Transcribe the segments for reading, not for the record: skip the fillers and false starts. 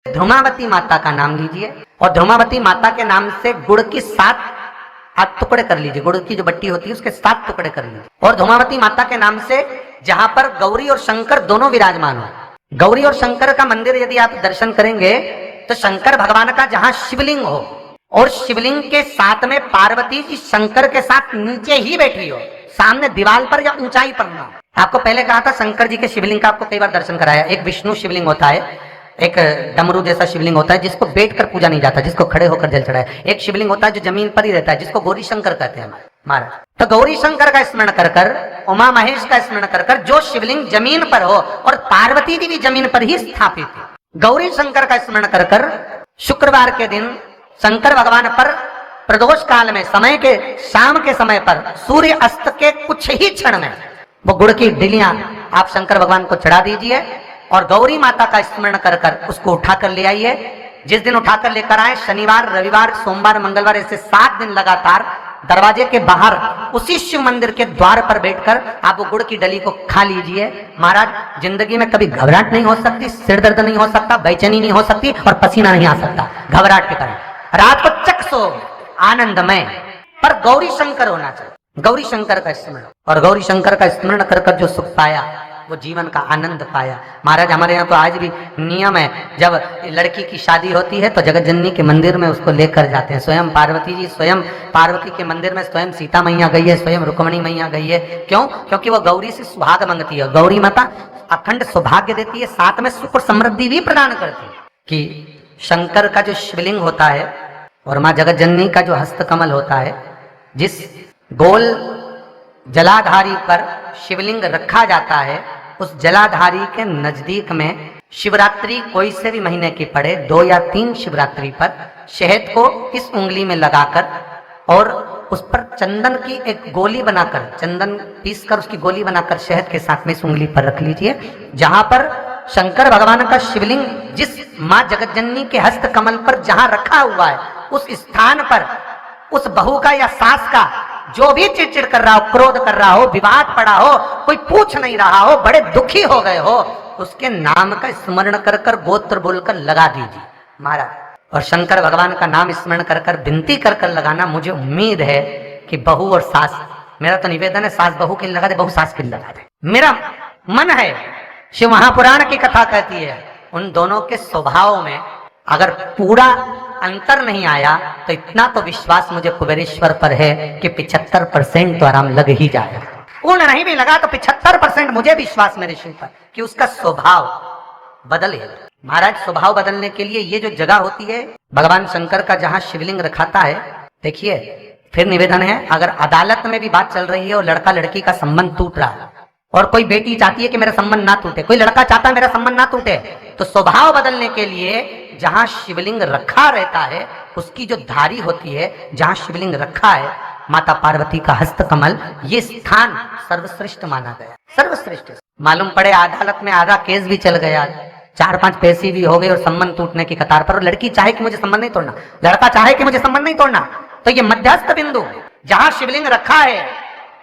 धूमावती माता का नाम लीजिए और धूमावती माता के नाम से गुड़ की 7 टुकड़े कर लीजिए। गुड़ की जो बट्टी होती है उसके 7 टुकड़े कर लीजिए। और धूमावती माता के नाम से जहां पर गौरी और शंकर दोनों विराजमान हो, गौरी और शंकर का मंदिर यदि आप दर्शन करेंगे तो शंकर भगवान का जहां शिवलिंग हो और शिवलिंग के साथ में पार्वती जी शंकर के साथ नीचे ही बैठी हो, सामने दीवार पर या ऊंचाई पर ना। आपको पहले कहा था शंकर जी के शिवलिंग का आपको कई बार दर्शन कराया। एक विष्णु शिवलिंग होता है, एक डमरू जैसा शिवलिंग होता है जिसको बैठकर पूजा नहीं जाता, जिसको खड़े होकर जल चढ़ाए। एक शिवलिंग होता है जो जमीन पर ही रहता है, जिसको गौरी शंकर कहते हैं महाराज। तो गौरी शंकर का स्मरण कर कर, उमा महेश का स्मरण कर कर, जो शिवलिंग जमीन पर हो और पार्वती जी भी जमीन पर ही स्थापित है, गौरी शंकर का स्मरण कर कर शुक्रवार के दिन शंकर भगवान पर प्रदोष काल में समय के शाम के समय पर सूर्य अस्त के कुछ ही क्षण में वो गुड़ की डिलियां आप शंकर भगवान को चढ़ा दीजिए और गौरी माता का स्मरण कर कर उसको उठाकर ले आइए। जिस दिन उठाकर लेकर आए, शनिवार, रविवार, सोमवार, मंगलवार, ऐसे 7 दिन लगातार दरवाजे के बाहर उसी शिव मंदिर के द्वार पर बैठकर आप वो गुड़ की डली को खा लीजिए। महाराज, जिंदगी में कभी घबराहट नहीं हो सकती, सिर दर्द नहीं हो सकता, बेचैनी नहीं हो सकती और पसीना नहीं आ सकता घबराहट के कारण। रात को चक सो आनंदमय, पर गौरी शंकर होना चाहिए, गौरी शंकर का स्मरण। और गौरी शंकर का स्मरण कर कर जो सुख पाया वो जीवन का आनंद पाया। महाराज, हमारे यहाँ तो आज भी नियम है, जब लड़की की शादी होती है तो जगत जननी के मंदिर में उसको लेकर जाते हैं। स्वयं पार्वती जी, स्वयं पार्वती के मंदिर में स्वयं सीता मैया गई है, स्वयं रुक्मणी मैया गई है। क्यों? क्योंकि वो गौरी से सुहाग मांगती है। गौरी माता अखंड सौभाग्य देती है, साथ में सुख और समृद्धि भी प्रदान करती है। कि शंकर का जो शिवलिंग होता है और माँ जगत जननी का जो हस्तकमल होता है, जिस गोल जलाधारी पर शिवलिंग रखा जाता है, उस जलाधारी के नजदीक में शिवरात्रि कोई से भी महीने की पड़े, 2 या 3 शिवरात्रि पर शहद को इस उंगली में लगाकर और उस पर चंदन की एक गोली बनाकर, चंदन पीसकर उसकी गोली बनाकर शहद के साथ में इस उंगली पर रख लीजिए। जहां पर शंकर भगवान का शिवलिंग जिस माँ जगत जननी के हस्त कमल पर जहां रखा हुआ है, उस स्थान पर उस बहू का या सास का जो भी चिड़चिड़ कर रहा हो, क्रोध कर रहा हो, विवाद पड़ा हो, कोई पूछ नहीं रहा हो, बड़े दुखी हो गए हो, उसके नाम का स्मरण कर कर गोत्र बोलकर लगा दीजिए महाराज। और शंकर भगवान का नाम स्मरण कर कर विनती कर कर लगाना। मुझे उम्मीद है कि बहू और सास, मेरा तो निवेदन है, सास बहू के लिए लगा दे, बहू सास के लिए लगा दे। मेरा मन है, शिव महापुराण की कथा कहती है, उन दोनों के स्वभाव में अगर पूरा अंतर नहीं आया तो इतना तो विश्वास मुझे कुबेरेश्वर पर है कि 75% तो आराम लग ही जाएगा। पूर्ण नहीं भी लगा तो 75% मुझे विश्वास मेरे शिव पर कि उसका स्वभाव बदलेगा। महाराज, स्वभाव बदलने के लिए ये जो जगह होती है भगवान शंकर का जहां शिवलिंग रखाता है, देखिए फिर निवेदन है, अगर अदालत में भी बात चल रही है और लड़का लड़की का संबंध टूट रहा है और कोई बेटी चाहती है कि मेरा संबंध ना टूटे, कोई लड़का चाहता है मेरा संबंध ना टूटे, तो स्वभाव बदलने के लिए जहां शिवलिंग रखा रहता है उसकी जो धारी होती है, जहां शिवलिंग रखा है माता पार्वती का हस्तकमल, ये स्थान सर्वश्रेष्ठ माना गया, सर्वश्रेष्ठ। मालूम पड़े अदालत में आधा केस भी चल गया, 4-5 पैसे भी हो गए और संबंध टूटने की कतार पर, और लड़की चाहे कि मुझे संबंध नहीं तोड़ना, लड़का चाहे कि मुझे संबंध नहीं तोड़ना, तो ये मध्यस्थ बिंदु जहां शिवलिंग रखा है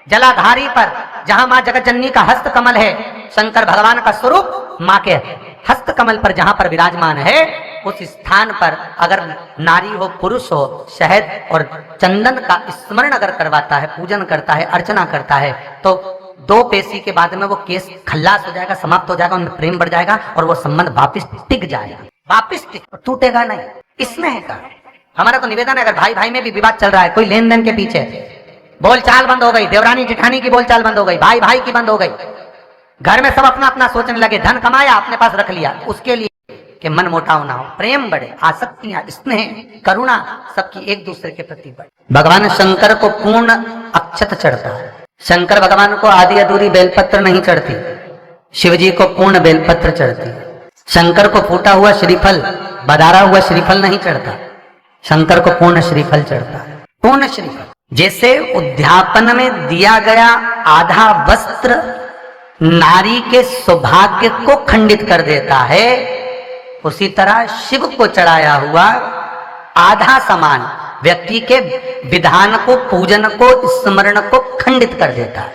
जलाधारी पर, जहां मां जगत जननी का हस्तकमल है, शंकर भगवान का स्वरूप मां के हस्तकमल पर जहां पर विराजमान है, उस स्थान पर अगर नारी हो पुरुष हो, शहद और चंदन का स्मरण अगर करवाता है, पूजन करता है, अर्चना करता है, तो 2 पैसे के बाद में वो केस खल्लास हो जाएगा, समाप्त हो जाएगा, उनमें प्रेम बढ़ जाएगा और वो संबंध वापिस टिक जाएगा, वापिस टूटेगा नहीं। स्नेह का हमारा तो निवेदन है, अगर भाई भाई में भी विवाद चल रहा है, कोई लेन देन के पीछे बोलचाल बंद हो गई, देवरानी जेठानी की बोलचाल बंद हो गई, भाई भाई की बंद हो गई, घर में सब अपना अपना सोचने लगे, धन कमाया अपने पास रख लिया, उसके लिए कि मन मोटाव ना हो, प्रेम बढ़े, आसक्तियां, स्नेह, करुणा सबकी एक दूसरे के प्रति बढ़े। भगवान शंकर को पूर्ण अक्षत चढ़ता है, शंकर भगवान को आधी अधूरी बेलपत्र नहीं चढ़ती, शिव जी को पूर्ण बेलपत्र चढ़ती है। शंकर को फूटा हुआ श्रीफल, बदारा हुआ श्रीफल नहीं चढ़ता, शंकर को पूर्ण श्रीफल चढ़ता है, पूर्ण श्रीफल। जैसे उद्यापन में दिया गया आधा वस्त्र नारी के सौभाग्य को खंडित कर देता है, उसी तरह शिव को चढ़ाया हुआ आधा समान व्यक्ति के विधान को, पूजन को, स्मरण को खंडित कर देता है।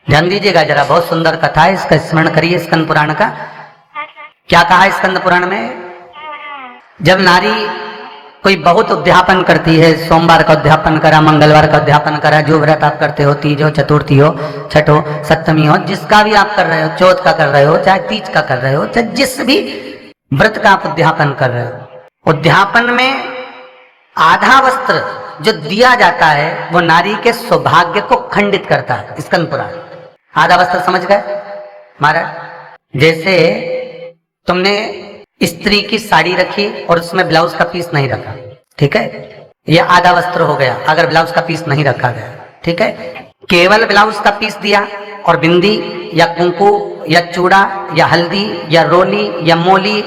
ध्यान दीजिएगा जरा, बहुत सुंदर कथा है, इसका स्मरण करिए स्कंद पुराण का। क्या कहा स्कंद पुराण में? जब नारी कोई बहुत उद्यापन करती है, सोमवार का उद्यापन करा, मंगलवार का उद्यापन करा, जो व्रत आप करते हो, तीज हो, चतुर्थी हो, छठ हो, सप्तमी हो, जिसका भी आप कर रहे हो, चौथ का कर रहे हो, चाहे तीज का कर रहे हो, चाहे जिस भी व्रत का आप उद्यापन कर रहे हो, उद्यापन में आधा वस्त्र जो दिया जाता है वो नारी के सौभाग्य को खंडित करता है। स्कंद पुराण। आधा वस्त्र समझ गए महाराज? जैसे तुमने स्त्री की साड़ी रखी और उसमें ब्लाउज का पीस नहीं रखा, ठीक है, यह आधा वस्त्र हो गया अगर ब्लाउज का पीस नहीं रखा गया, ठीक है। केवल ब्लाउज का पीस दिया और बिंदी या कुंकू या चूड़ा या हल्दी या रोली या मोली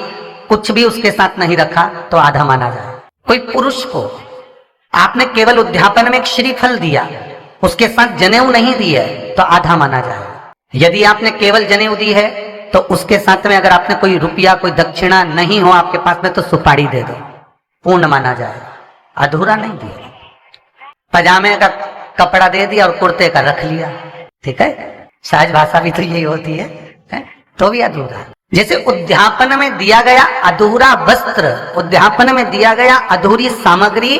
कुछ भी उसके साथ नहीं रखा तो आधा माना जाए। कोई पुरुष को आपने केवल उद्यापन में एक श्रीफल दिया, उसके साथ जनेऊ नहीं दी है तो आधा माना जाए। यदि आपने केवल जनेऊ दी है तो उसके साथ में अगर आपने कोई रुपया, कोई दक्षिणा नहीं हो आपके पास में तो सुपारी दे दो, पूर्ण माना जाए, अधूरा नहीं दिया। पजामे का कपड़ा दे दिया और कुर्ते का रख लिया, ठीक है, सहज भाषा भी तो यही होती है, तो भी अधूरा। जैसे उद्यापन में दिया गया अधूरा वस्त्र, उद्यापन में दिया गया अधूरी सामग्री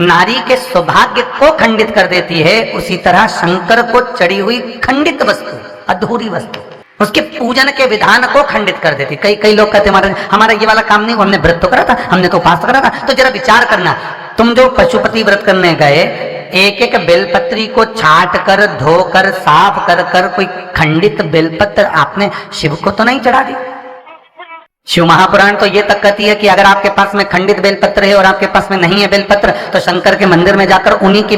नारी के सौभाग्य को खंडित कर देती है, उसी तरह शंकर को चढ़ी हुई खंडित वस्तु, अधूरी वस्तु उसके पूजन के विधान को खंडित कर देती। कई लोग कहते हैं हमारा ये वाला काम नहीं, हमने व्रत तो करा था, हमने तो उपास करा था। तो जरा विचार करना, तुम जो पशुपति व्रत करने गए, एक एक बेलपत्री को छाट कर, धोकर, साफ कर कर कोई खंडित बेलपत्र आपने शिव को तो नहीं चढ़ा दी। शिव महापुराण तो ये तक कहती है कि अगर आपके पास में खंडित बेलपत्र है और आपके पास में नहीं है बेलपत्र तो शंकर के मंदिर में जाकर उन्हीं की